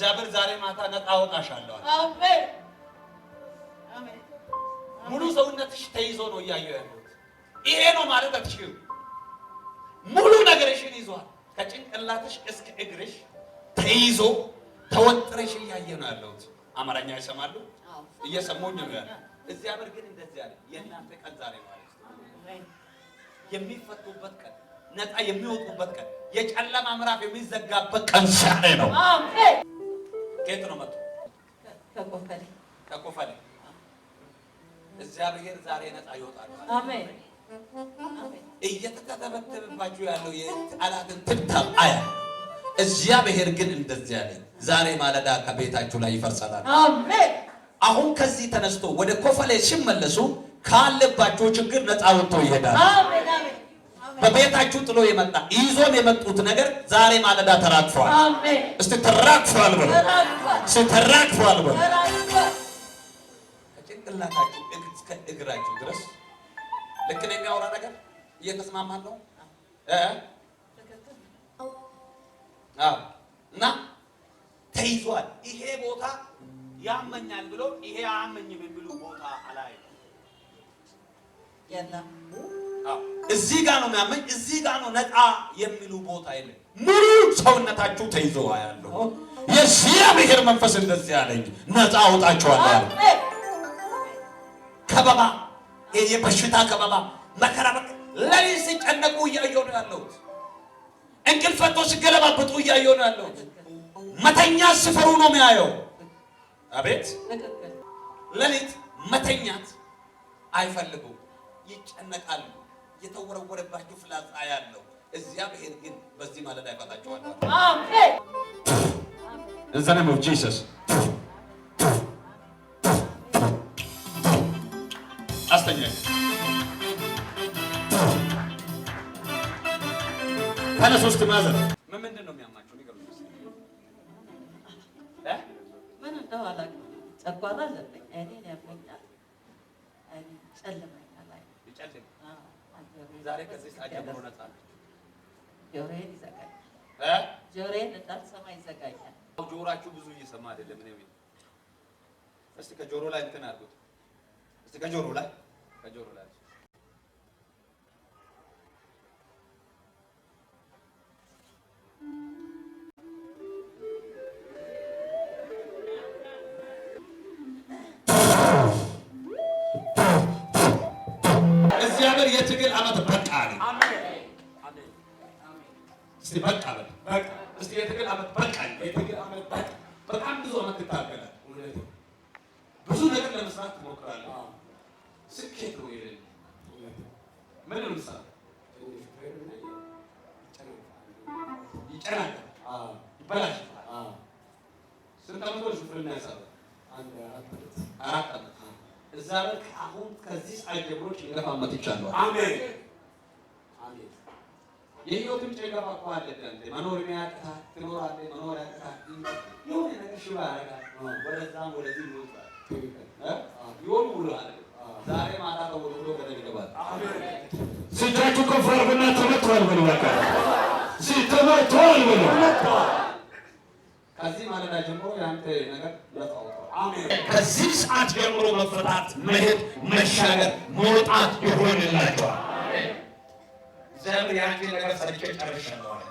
እግዚአብሔር ዛሬ ማታ ነፃ አወጣሻለሁ። አሜን አሜን። ሙሉ ሰውነትሽ ተይዞ ነው እያየሁ ያለሁት። ይሄ ነው ማለት አትችይም። ሙሉ ነገርሽን ይዟል። ከጭንቅላትሽ እስከ እግርሽ ተይዞ ተወጥረሽ እያየሁ ነው ያለሁት። አማርኛ ይሰማሉ? እየሰሙኝ ነው ያለው። እግዚአብሔር ግን እንደዚህ አለ፣ የእናንተ ቀን ዛሬ ማለት ነው። የሚፈቱበት ቀን፣ ነፃ የሚወጡበት ቀን፣ የጨለማ ምዕራፍ የሚዘጋበት ቀን ዛሬ ነው። አሜን። ከየት ነው መጡ? ከቆፈሌ ከቆፈሌ። እግዚአብሔር ዛሬ ነፃ ይወጣል። አሜን። እየተተበተበባችሁ ያለው የጠላትን ትብታብ አያ እግዚአብሔር ግን እንደዚህ አለ፣ ዛሬ ማለዳ ከቤታችሁ ላይ ይፈርሳል። አሜን። አሁን ከዚህ ተነስቶ ወደ ኮፈሌ ሲመለሱ ካለባቸው ችግር ነፃ ወጥቶ ይሄዳል። አሜን አሜን። በቤታችሁ ጥሎ የመጣ ይዞም የመጡት ነገር ዛሬ ማለዳ ተራግፏል። አሜን። እስቲ ተራግፏል በሉ። እስቲ ተራግፏል በሉ። ከጭንቅላታችሁ እስከ እግራችሁ ድረስ ልክ ነው የሚያወራ ነገር እየተስማማን ነው እና ተይዟል። ይሄ ቦታ ያመኛል ብሎ ይሄ አያመኝም የሚሉ ቦታ አላይ የለም። እዚህ ጋር ነው የሚያመኝ፣ እዚህ ጋር ነው ነፃ የሚሉ ቦታ የለም። ሙሉ ሰውነታችሁ ተይዞ ያለው የእግዚአብሔር መንፈስ እንደዚህ ያለኝ ነፃ አውጣችኋለሁ ያለ ከበባ፣ የበሽታ ከበባ፣ መከራ ለሊት ሲጨነቁ እያየሁ ነው ያለሁት። እንቅልፍ ፈቶ ሲገለባበጡ እያየሁ ነው ያለሁት። መተኛት ሲፈሩ ነው የሚያየው። አቤት ለሊት መተኛት አይፈልጉም፣ ይጨነቃሉ። የተወረወረባችሁ ፍላጻ ያለው እግዚአብሔር ግን በዚህ ማለዳ ይፈታችኋል። አሜን። In the name of Jesus. አስተኛኝ ተነስ። ሶስት ማዘር ምንድን ነው የሚያማቸው? ንገሩኝ። ምን እንደው አላውቅም። ጨጓራ አለብኝ። እኔን ያመኛል። እኔ ጨለመኛል። ይጨልም። ዛሬ ከዚህ ሰዓት ጀምሮ ነፃ ነኝ። ጆሮዬን ይዘጋኛል። ጆሮዬን እንዳልሰማ ይዘጋኛል። ጆሮአችሁ ብዙ እየሰማ አይደለም። እኔ እስቲ ከጆሮ ላይ እንትን አድርጉት። እስቲ ከጆሮ ላይ እግዚአብሔር የትግል ዓመት በቃ አለኝ። አሜን አሜን አሜን። እስቲ በቃ በል በቃ። እስቲ የትግል ዓመት በቃ አለኝ። የትግል ዓመት በቃ። በጣም ብዙ ዓመት ትታገላለህ። ብዙ ነገር ለመስራት ትሞክራለህ። ስኬት ነው ይሄ። ምን ነው ምሳሌ ይጨናል፣ ይበላሽ። ስንት ዓመት ነው ሹፍርና ያሳለ? አራት ዓመት። እዛ በቃ አሁን ከዚህ ሰዓት ጀምሮ ጭንገፋ መጥቻለሁ። አሜን አሜን። የህይወትም ጭንገፋ እኮ አለ። መኖር የሚያቅታት ትኖራለህ፣ መኖር ያቅታት የሆነ ነገር ሽባ ያደርጋል። ወደዛም ወደዚህ ይወጣል። ይሆን ሁሉ አለ። ዛሬ ማታ ተወልዶ ወደ ይገባል። አሜን። ሲታችሁ ከፈርብና ተመቷል በሉ። በቃ ሲተመቷል በሉ። ከዚህ ማለዳ ጀምሮ ያንተ ነገር ለጣው። አሜን። ከዚህ ሰዓት ጀምሮ መፈታት፣ መሄድ፣ መሻገር፣ መውጣት ይሆንላችኋል። አሜን። እግዚአብሔር ያንተ ነገር ሰርቼ ጨርሻለሁ አለ።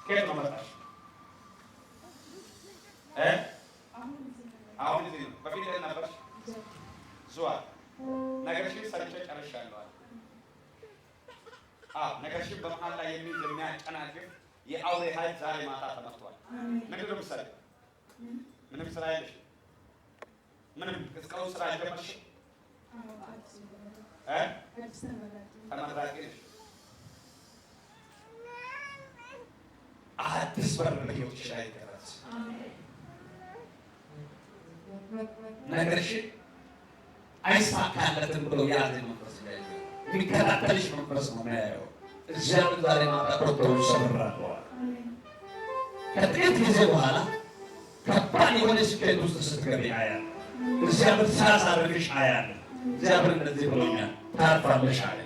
ከየት ነው መጣሽ? አሁን እዚህ ነው። በፊት ላይ ነበርሽ? ዙዋ ነገርሽን ሰርቼ ጨርሻለሁ አለ። ነገርሽን በመሀል ላይ የሚያጨናግፍ የአውሬ ኃይል ዛሬ ማታ ተመቷል። ምንድን ነው የምትሰሪው? ምንም ስራ የለሽም? ምንም እስካሁን ስራ አልጀመርሽም? ተመራቂ ነሽ? አዲስ በር በሕይወትሽ ላይ ይከፈት። ነገርሽን አይሳካለትም ብሎ ያዘ መንፈስ ላይ የሚከታተልሽ መንፈስ ነው የሚያየው። እግዚአብሔር ዛሬ ማታ ቆርጦውን ሰብራለዋል። ከጥቂት ጊዜ በኋላ ከባድ የሆነ ስኬት ውስጥ ስትገቢ አያለሁ። እግዚአብሔር ሲያሳርፍሽ አያለሁ። እግዚአብሔር እንደዚህ ብሎኛል፣ ታርፋለሽ አለ።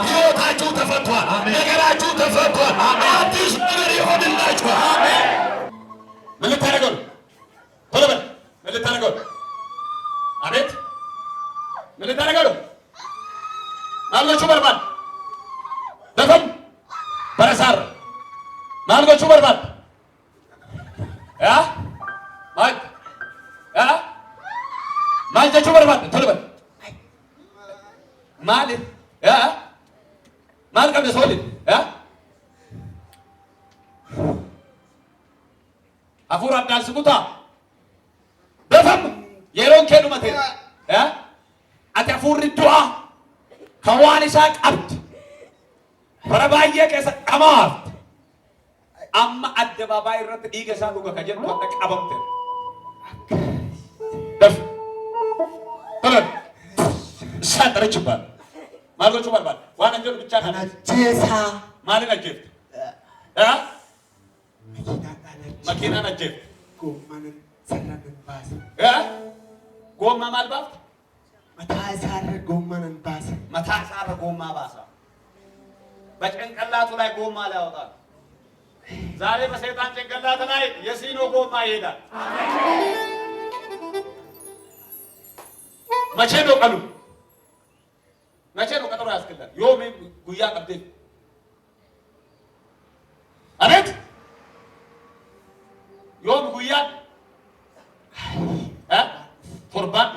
ሕይወታችሁ ተፈቷል። ነገራችሁ ተፈቷል። አዲስ ነገር ይሆንላችኋል። ምን ልታደርገው ነው? ቶሎ በል። ምን ልታደርገው? አቤት ምን ልታደርገው? ማልጎቹ በርባል ደፈም በረሳር ማልጎቹ በርባል ያ ማልጀቹ በርባል ቶሎ በል። ማል ያ ማል ቀብደ ሶል ያ አፉር አዳል ስቁታ ደፈም የሮን ከዱ መቴ ያ አቲ አፉር ዱአ ከዋንሳ ቀብት በረባየ ከሰ ቀማት አማ አደባባይ ረት ዲገሳ ዱጋ ከጀን ወጣ ቀበምተ ደፍ ተለን ሳጥረችባል ማልጎቹ ባልባል ዋና እንጀር ብቻ ነጀሳ ማልን አጀብ መኪና ነጀብ ጎማንን ሰራንን ባስ ጎማ ማልባት መታሳረ ጎማንን ባስ መታሳረ ጎማ ባሳ በጭንቅላቱ ላይ ጎማ ላይ ያወጣል። ዛሬ በሰይጣን ጭንቅላት ላይ የሲኖ ጎማ ይሄዳል። መቼ ነው ቀኑ? መቼ ነው ቀጠሮ ያስከላል? ዮሜ ጉያ ቀብቴ አቤት ዮም ጉያ ቶርባን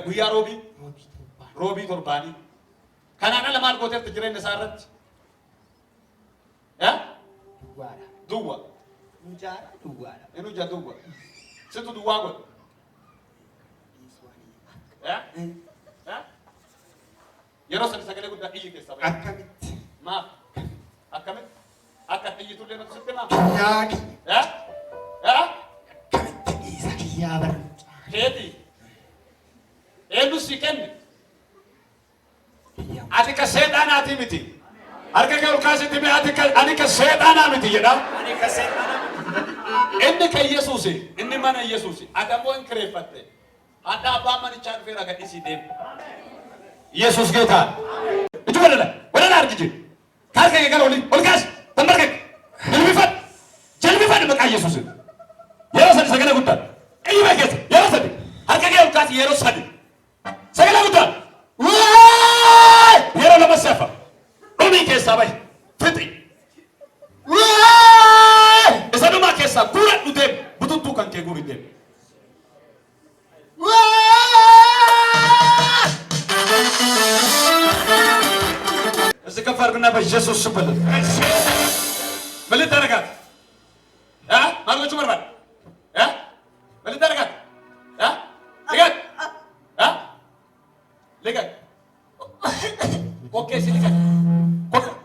ጉያ ሮቢ ቶርባኒ ከናና ለማል ጎቴ ትጅሬ ነሳረት ዱዋ ሙጃራ ዱዋራ እኑጃ ዱዋ ስቱ ዱዋ ጎ yeroo sadi sagalee guddaa iyyi keessa bahe akkamitti maaf akkamitti akka iyyitullee nuti sitti maaf yaaki akkamitti isa kiyyaa bara keeti eenyu si kenne ati ka seexaanaati miti harka kee ol kaasitti mee ani ka seexaanaa miti jedha ani ka seexaanaa miti inni ka Yesuusi inni mana Yesuusi adamoo hin kireeffatte hadda abbaa manichaa dhufeera gadhiisii deemu ኢየሱስ ጌታ እጁ ወደ ላይ አርግጂ ካርከ ገገለ ወልጋስ ተንበርከክ ጀልቢፈድ በቃ ኢየሱስ የሮሰድ ሰገለ ጉዳ እይ በጌት የሮሰድ አርከ ገው ካት የሮሰድ ሰገለ ጉዳ ወይ የሮ ለመሰፋ ኦሚ ከሳባይ ፍጥሪ ወይ እሰዱማ ከሳ ኩረ ዱቴ ቡቱቱ ካንቴ ጉሪዴ ከፈርግና በኢየሱስ ስም በል ምን ልታረጋት ማልጎቹ በርባል ምን ልታረጋት ልቀቅ ኮኬሲ ልቀቅ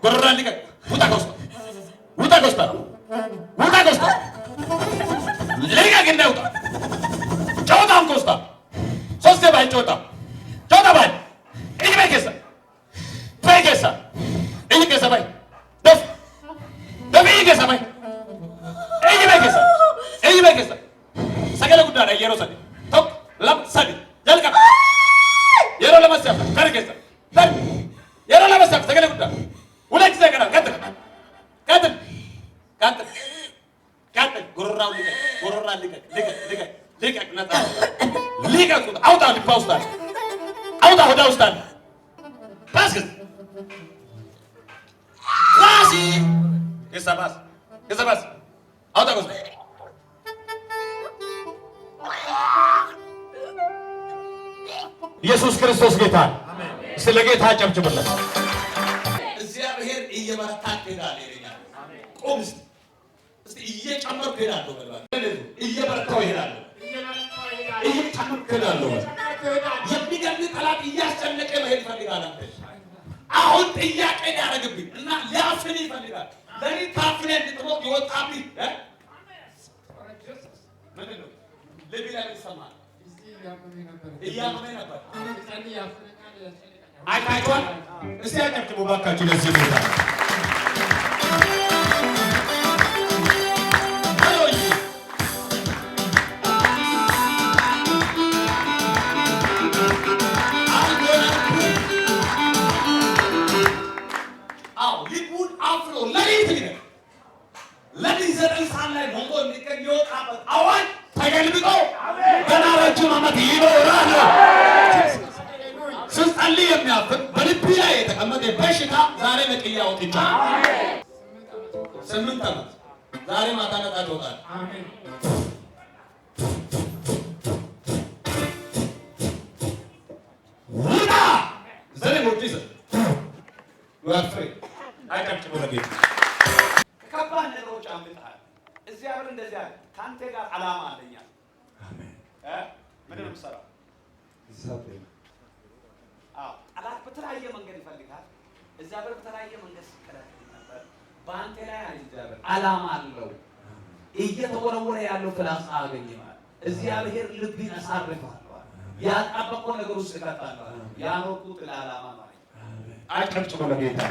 ጎረራ ልቀቅ ውጣ ከውስጥ ልቀቅ እንዳይወጣ ጨውጣም ከውስጥ ሶስቴ ባይ ጨውጣ ባይ እጅ በይኬሳ Ini ke sampai, tapi ini ke sampai, ini baik ke segala kuda ada yero sadi, tok lam sadi, jalan kap, yero lama siapa, kari ke sadi, yero lama siapa segala kuda, udah kita kenal, kata, gororau lihat, nata, lihat kuda, auta di paustan, auta hoda ustan, pas ke Rasi, kesabas, auta kos. ኢየሱስ ክርስቶስ ጌታ ስለ ጌታ ጨብጭብለት። እግዚአብሔር እየበረታክ ሄዳል ይለኛል። ቆም እስቲ እየጨመርኩ ሄዳለሁ በልባል። እየበረታው ሄዳለሁ፣ እየጨመርኩ ሄዳለሁ። የሚገርም ጠላት እያስጨነቀ መሄድ ፈልጋል። አሁን ጥያቄ ያደርግብኝ እና ሊያፍን ይፈልጋል። ለኔ ታፍኔ እንድትሞት ይወጣብኝ ምንድን ነው ልብ ላይ ይሰማል። እያመመኝ ነበር። አይታችኋል። እስቲ አጨብጭቡ እባካችሁ ለዚህ ቦታ የሚመጣበት አዋጅ ተገልብጦ ገና ረጅም ዓመት ይኖራል። ስትጸልይ የሚያፍን በልብ ላይ የተቀመጠ በሽታ ዛሬ ነቅዬ አውጥቻለሁ። 8 ዓመት ዛሬ ማታ ነፃ ትወጣለህ። ውጣ ዘሌሞች ይዘ ወፍሬ አይቀጭም ወለጌ ከባድ ነገሮች አምልጠሃል። እግዚአብሔር እንደዚህ አለ፣ ከአንተ ጋር ዓላማ አለኝ። አሜን። ምንድን ነው የምትሰራው? ጠላት በተለያየ መንገድ ይፈልጋል። እግዚአብሔር በተለያየ መንገድ ሲከላከል ነበር። በአንተ ላይ እግዚአብሔር ዓላማ አለው። እየተወረወረ ያለው ፍላጻ አገኘዋል። እግዚአብሔር ልብን አሳርፈዋል። ያጣበቀው ነገር ውስጥ ይከታል። ያኖርኩት ለዓላማ ማለት አጨብጭቡ ለጌታ